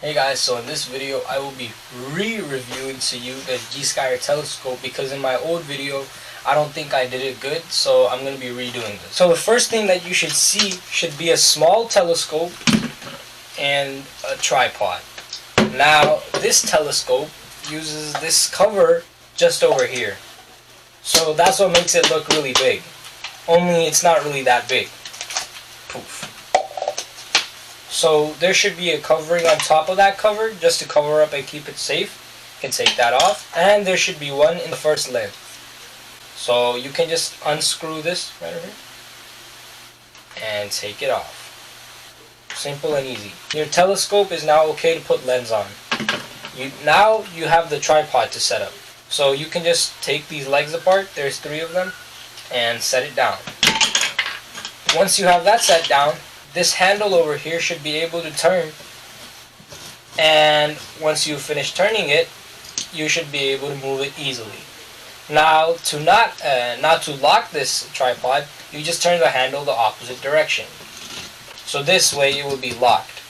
Hey guys, so in this video I will be re-reviewing to you the Gskyer telescope because in my old video I don't think I did it good, so I'm going to be redoing this. So the first thing that you should see should be a small telescope and a tripod. Now this telescope uses this cover just over here, so that's what makes it look really big, only it's not really that big. Poof. So there should be a covering on top of that cover just to cover up and keep it safe. You can take that off, and there should be one in the first lens. So you can just unscrew this right over here and take it off. Simple and easy. Your telescope is now okay to put lens on. Now you have the tripod to set up. So you can just take these legs apart, there's 3 of them, and set it down. Once you have that set down, this handle over here should be able to turn, and once you finish turning it, you should be able to move it easily. Now to not to lock this tripod, you just turn the handle the opposite direction. So this way it will be locked.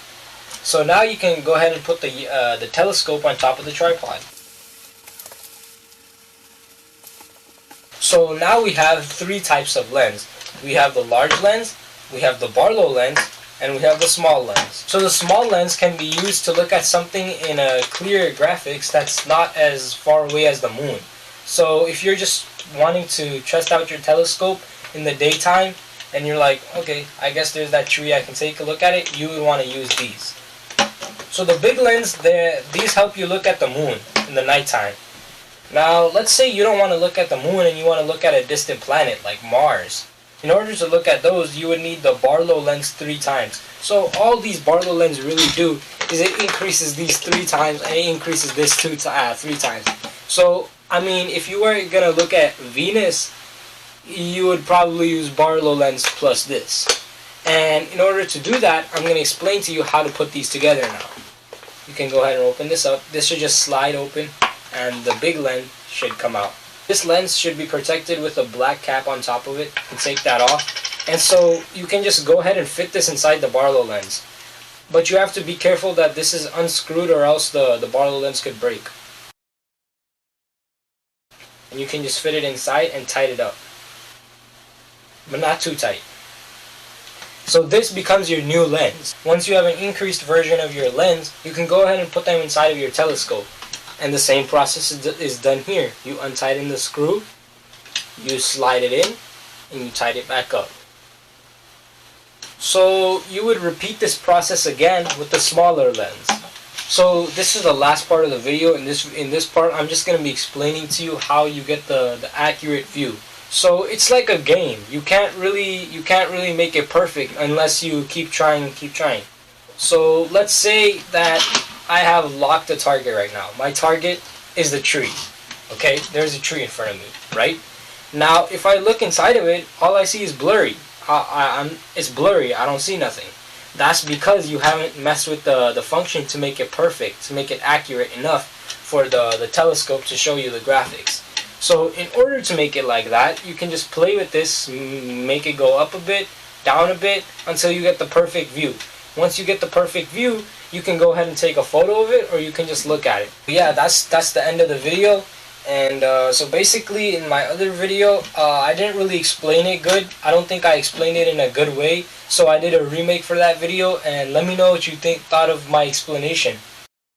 So now you can go ahead and put the telescope on top of the tripod. So now we have 3 types of lens. We have the large lens, we have the Barlow lens, and we have the small lens. So the small lens can be used to look at something in a clear graphics that's not as far away as the moon. So if you're just wanting to test out your telescope in the daytime and you're like, okay, I guess there's that tree, I can take a look at it, you would want to use these. So the big lens, these help you look at the moon in the nighttime. Now let's say you don't want to look at the moon and you want to look at a distant planet like Mars. In order to look at those, you would need the Barlow lens 3 times. So all these Barlow lenses really do is it increases these 3 times and it increases this 3 times. So I mean, if you were gonna look at Venus, you would probably use Barlow lens plus this. And in order to do that, I'm gonna explain to you how to put these together now. You can go ahead and open this up. This should just slide open and the big lens should come out. This lens should be protected with a black cap on top of it. You can take that off. And so you can just go ahead and fit this inside the Barlow lens. But you have to be careful that this is unscrewed or else the Barlow lens could break. And you can just fit it inside and tighten it up. But not too tight. So this becomes your new lens. Once you have an increased version of your lens, you can go ahead and put them inside of your telescope. And the same process is done here. You untighten the screw, you slide it in, and you tighten it back up. So you would repeat this process again with the smaller lens. So this is the last part of the video. In this part, I'm just going to be explaining to you how you get the accurate view. So it's like a game. You can't really make it perfect unless you keep trying. So let's say that I have locked a target right now. My target is the tree. Okay, there's a tree in front of me, right? Now, if I look inside of it, all I see is blurry. It's blurry. I don't see nothing. That's because you haven't messed with the function to make it perfect, to make it accurate enough for the telescope to show you the graphics. So in order to make it like that, you can just play with this, make it go up a bit, down a bit, until you get the perfect view. Once you get the perfect view, you can go ahead and take a photo of it, or you can just look at it. But yeah, that's the end of the video. And so basically in my other video, I didn't really explain it good. I don't think I explained it in a good way. So I did a remake for that video, and let me know what you thought of my explanation.